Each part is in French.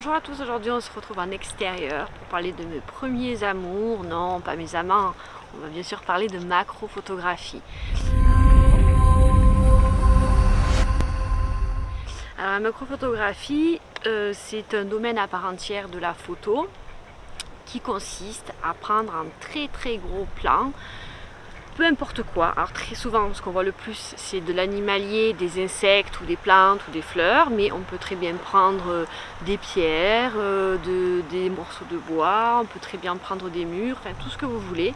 Bonjour à tous, aujourd'hui on se retrouve en extérieur pour parler de mes premiers amours, non pas mes amants, on va bien sûr parler de macrophotographie. Alors la macrophotographie, c'est un domaine à part entière de la photo qui consiste à prendre un très gros plan, peu importe quoi. Alors très souvent ce qu'on voit le plus c'est de l'animalier, des insectes ou des plantes ou des fleurs, mais on peut très bien prendre des pierres, des morceaux de bois, on peut très bien prendre des murs, enfin tout ce que vous voulez.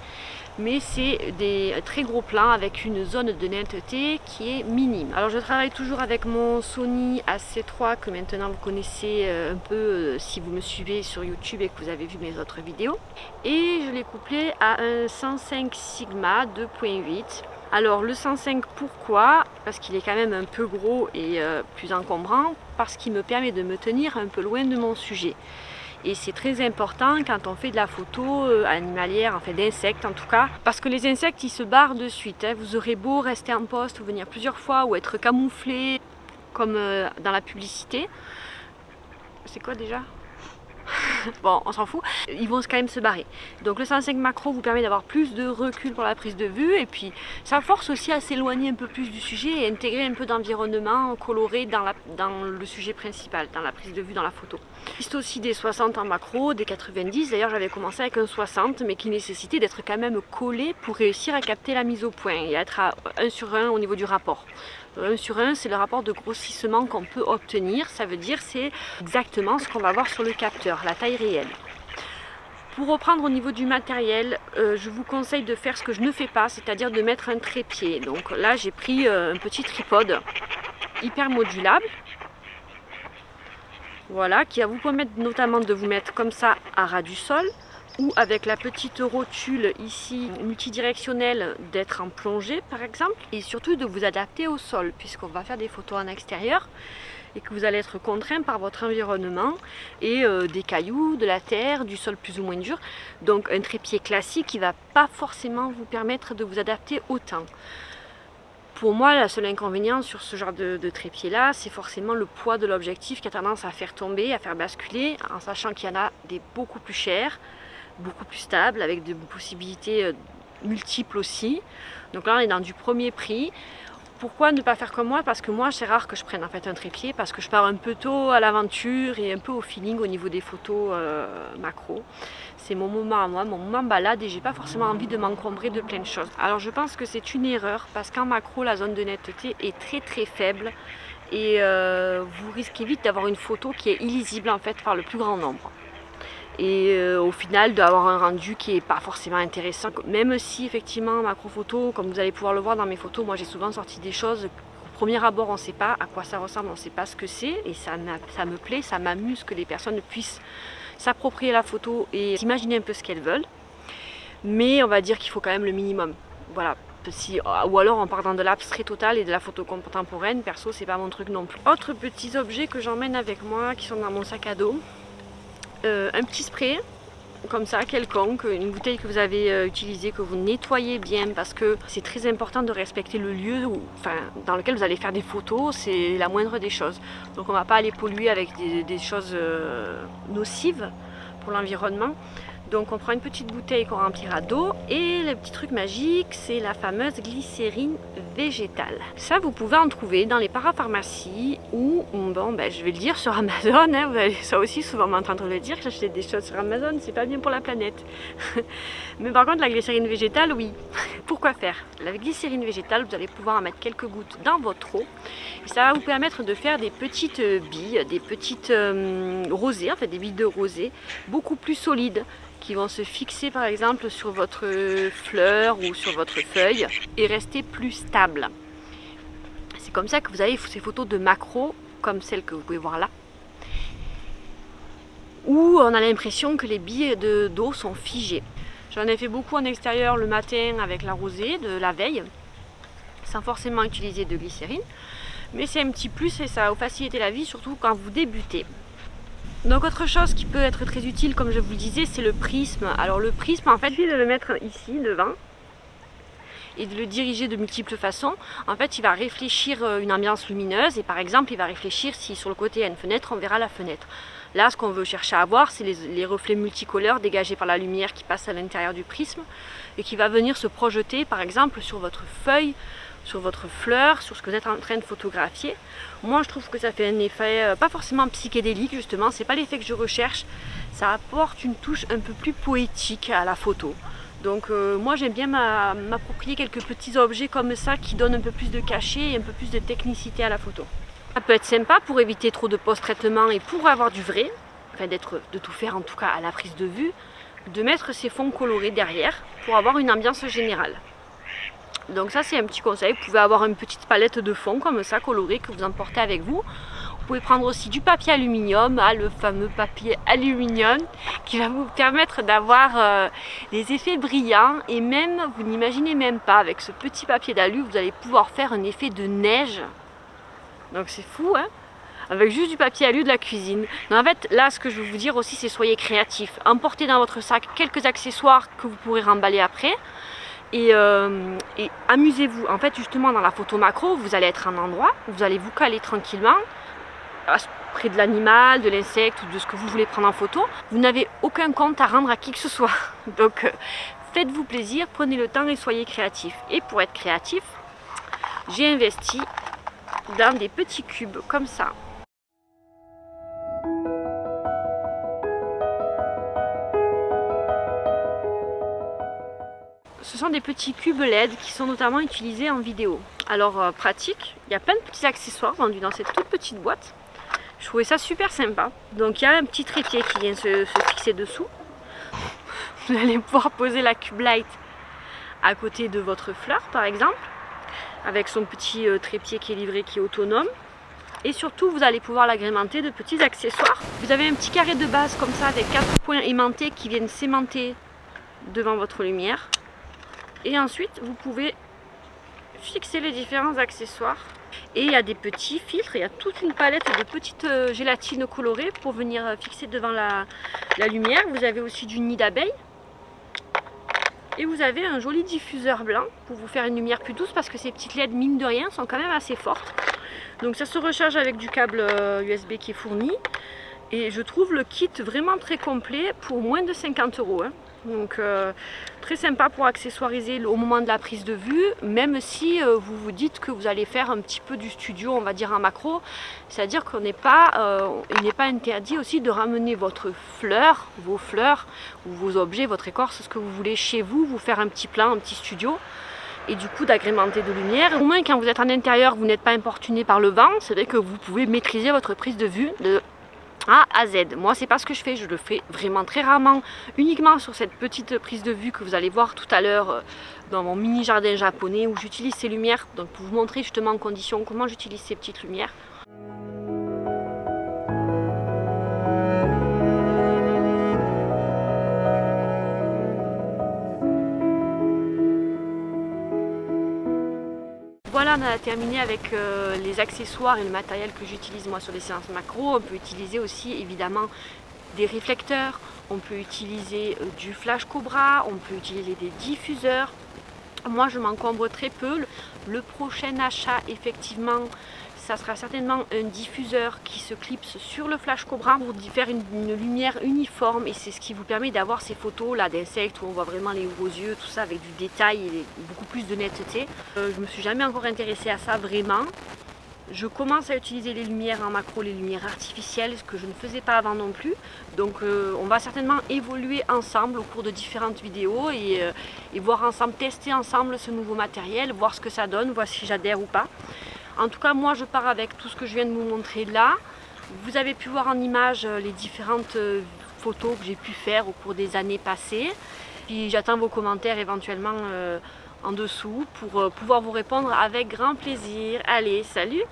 Mais c'est des très gros plans avec une zone de netteté qui est minime. Alors je travaille toujours avec mon Sony A7III que maintenant vous connaissez un peu si vous me suivez sur YouTube et que vous avez vu mes autres vidéos. Et je l'ai couplé à un 105 Sigma 2.8. Alors le 105 pourquoi? Parce qu'il est quand même un peu gros et plus encombrant, parce qu'il me permet de me tenir un peu loin de mon sujet. Et c'est très important quand on fait de la photo animalière, enfin d'insectes en tout cas, parce que les insectes ils se barrent de suite, hein. Vous aurez beau rester en poste ou venir plusieurs fois ou être camouflé comme dans la publicité. C'est quoi déjà? Bon, on s'en fout, ils vont quand même se barrer. Donc le 105 macro vous permet d'avoir plus de recul pour la prise de vue et puis ça force aussi à s'éloigner un peu plus du sujet et intégrer un peu d'environnement coloré dans le sujet principal, dans la prise de vue, dans la photo. Il existe aussi des 60 en macro, des 90, d'ailleurs j'avais commencé avec un 60 mais qui nécessitait d'être quand même collé pour réussir à capter la mise au point et être à 1 sur 1 au niveau du rapport. 1 sur 1 c'est le rapport de grossissement qu'on peut obtenir, ça veut dire c'est exactement ce qu'on va voir sur le capteur, la taille réelle. Pour reprendre au niveau du matériel, je vous conseille de faire ce que je ne fais pas, c'est-à-dire de mettre un trépied. Donc là j'ai pris un petit tripode hyper modulable, voilà, qui va vous permettre notamment de vous mettre comme ça à ras du sol, ou avec la petite rotule ici multidirectionnelle d'être en plongée par exemple, et surtout de vous adapter au sol puisqu'on va faire des photos en extérieur et que vous allez être contraint par votre environnement et des cailloux, de la terre, du sol plus ou moins dur. Donc un trépied classique qui ne va pas forcément vous permettre de vous adapter autant. Pour moi, le seul inconvénient sur ce genre de trépied là, c'est forcément le poids de l'objectif qui a tendance à faire tomber, à faire basculer, en sachant qu'il y en a des beaucoup plus chers, beaucoup plus stable, avec des possibilités multiples aussi. Donc là on est dans du premier prix. Pourquoi ne pas faire comme moi? Parce que moi c'est rare que je prenne en fait un trépied, parce que je pars un peu tôt à l'aventure et un peu au feeling au niveau des photos macro. C'est mon moment à moi, mon moment balade, et j'ai pas forcément envie de m'encombrer de plein de choses. Alors je pense que c'est une erreur, parce qu'en macro la zone de netteté est très faible et vous risquez vite d'avoir une photo qui est illisible en fait par le plus grand nombre. Et au final d'avoir un rendu qui n'est pas forcément intéressant, même si effectivement en macro photo, comme vous allez pouvoir le voir dans mes photos, moi j'ai souvent sorti des choses au premier abord on ne sait pas à quoi ça ressemble, on ne sait pas ce que c'est, et ça me plaît, ça m'amuse que les personnes puissent s'approprier la photo et s'imaginer un peu ce qu'elles veulent, mais on va dire qu'il faut quand même le minimum, voilà. Ou alors en partant de l'abstrait total et de la photo contemporaine, perso c'est pas mon truc non plus. Autres petits objets que j'emmène avec moi qui sont dans mon sac à dos. Un petit spray comme ça quelconque, une bouteille que vous avez utilisée, que vous nettoyez bien, parce que c'est très important de respecter le lieu dans lequel vous allez faire des photos, c'est la moindre des choses. Donc on ne va pas aller polluer avec des choses nocives pour l'environnement. Donc on prend une petite bouteille qu'on remplira d'eau, et le petit truc magique c'est la fameuse glycérine végétale. Ça vous pouvez en trouver dans les parapharmacies ou, bon ben, je vais le dire, sur Amazon, hein, vous allez ça aussi souvent m'entendre le dire, j'achète des choses sur Amazon, c'est pas bien pour la planète. Mais par contre la glycérine végétale, oui. Pourquoi faire? La glycérine végétale, vous allez pouvoir en mettre quelques gouttes dans votre eau, et ça va vous permettre de faire des petites billes, des petites rosées, en fait des billes de rosée beaucoup plus solides, qui vont se fixer par exemple sur votre fleur ou sur votre feuille et rester plus stable. C'est comme ça que vous avez ces photos de macro, comme celle que vous pouvez voir là, où on a l'impression que les billes d'eau sont figées. J'en ai fait beaucoup en extérieur le matin avec la rosée de la veille, sans forcément utiliser de glycérine, mais c'est un petit plus et ça va vous faciliter la vie, surtout quand vous débutez. Donc autre chose qui peut être très utile, comme je vous le disais, c'est le prisme. Alors le prisme, en fait, il suffit de le mettre ici devant et de le diriger de multiples façons. En fait, il va réfléchir une ambiance lumineuse, et par exemple, il va réfléchir si sur le côté il y a une fenêtre, on verra la fenêtre. Là, ce qu'on veut chercher à voir, c'est les reflets multicolores dégagés par la lumière qui passe à l'intérieur du prisme et qui va venir se projeter par exemple sur votre feuille, sur votre fleur, sur ce que vous êtes en train de photographier. Moi je trouve que ça fait un effet pas forcément psychédélique justement, c'est pas l'effet que je recherche, ça apporte une touche un peu plus poétique à la photo. Donc moi j'aime bien m'approprier quelques petits objets comme ça qui donnent un peu plus de cachet et un peu plus de technicité à la photo. Ça peut être sympa pour éviter trop de post-traitement et pour avoir du vrai, enfin de tout faire en tout cas à la prise de vue, de mettre ces fonds colorés derrière pour avoir une ambiance générale. Donc ça c'est un petit conseil, vous pouvez avoir une petite palette de fond comme ça colorée que vous emportez avec vous. Vous pouvez prendre aussi du papier aluminium, le fameux papier aluminium qui va vous permettre d'avoir des effets brillants et même, vous n'imaginez même pas, avec ce petit papier d'alu vous allez pouvoir faire un effet de neige. Donc c'est fou hein, avec juste du papier alu de la cuisine. Donc en fait là ce que je veux vous dire aussi c'est soyez créatifs, emportez dans votre sac quelques accessoires que vous pourrez remballer après. Et amusez-vous. En fait, justement, dans la photo macro, vous allez être à un endroit, vous allez vous caler tranquillement, près de l'animal, de l'insecte ou de ce que vous voulez prendre en photo. Vous n'avez aucun compte à rendre à qui que ce soit. Donc, faites-vous plaisir, prenez le temps et soyez créatifs. Et pour être créatif, j'ai investi dans des petits cubes comme ça. Ce sont des petits cubes LED qui sont notamment utilisés en vidéo. Alors pratique, il y a plein de petits accessoires vendus dans cette toute petite boîte. Je trouvais ça super sympa. Donc il y a un petit trépied qui vient se fixer dessous. Vous allez pouvoir poser la cube light à côté de votre fleur par exemple, avec son petit trépied qui est livré, qui est autonome. Et surtout vous allez pouvoir l'agrémenter de petits accessoires. Vous avez un petit carré de base comme ça avec 4 points aimantés qui viennent s'aimanter devant votre lumière. Et ensuite, vous pouvez fixer les différents accessoires. Et il y a des petits filtres, il y a toute une palette de petites gélatines colorées pour venir fixer devant la lumière. Vous avez aussi du nid d'abeille. Et vous avez un joli diffuseur blanc pour vous faire une lumière plus douce parce que ces petites LED, mine de rien, sont quand même assez fortes. Donc ça se recharge avec du câble USB qui est fourni. Et je trouve le kit vraiment très complet pour moins de 50 €. Hein. Donc très sympa pour accessoiriser au moment de la prise de vue, même si vous vous dites que vous allez faire un petit peu du studio, on va dire en macro, c'est-à-dire qu'il n'est pas interdit aussi de ramener votre fleur, vos fleurs ou vos objets, votre écorce, ce que vous voulez chez vous, vous faire un petit plan, un petit studio et du coup d'agrémenter de lumière. Au moins quand vous êtes en intérieur, vous n'êtes pas importuné par le vent, c'est vrai que vous pouvez maîtriser votre prise de vue de A à Z. Moi c'est pas ce que je fais, je le fais vraiment très rarement, uniquement sur cette petite prise de vue que vous allez voir tout à l'heure dans mon mini jardin japonais où j'utilise ces lumières, donc pour vous montrer justement en condition comment j'utilise ces petites lumières. Voilà, on a terminé avec les accessoires et le matériel que j'utilise moi sur les séances macro. On peut utiliser aussi évidemment des réflecteurs, on peut utiliser du flash cobra, on peut utiliser des diffuseurs. Moi je m'encombre très peu. Le prochain achat effectivement, ça sera certainement un diffuseur qui se clipse sur le flash cobra pour faire une lumière uniforme et c'est ce qui vous permet d'avoir ces photos là d'insectes où on voit vraiment les gros yeux, tout ça avec du détail et beaucoup plus de netteté. Je me suis jamais encore intéressée à ça vraiment. Je commence à utiliser les lumières en macro, les lumières artificielles, ce que je ne faisais pas avant non plus. Donc on va certainement évoluer ensemble au cours de différentes vidéos et voir ensemble, tester ensemble ce nouveau matériel, voir ce que ça donne, voir si j'adhère ou pas. En tout cas, moi je pars avec tout ce que je viens de vous montrer là. Vous avez pu voir en image les différentes photos que j'ai pu faire au cours des années passées. Puis j'attends vos commentaires éventuellement en dessous pour pouvoir vous répondre avec grand plaisir. Allez, salut!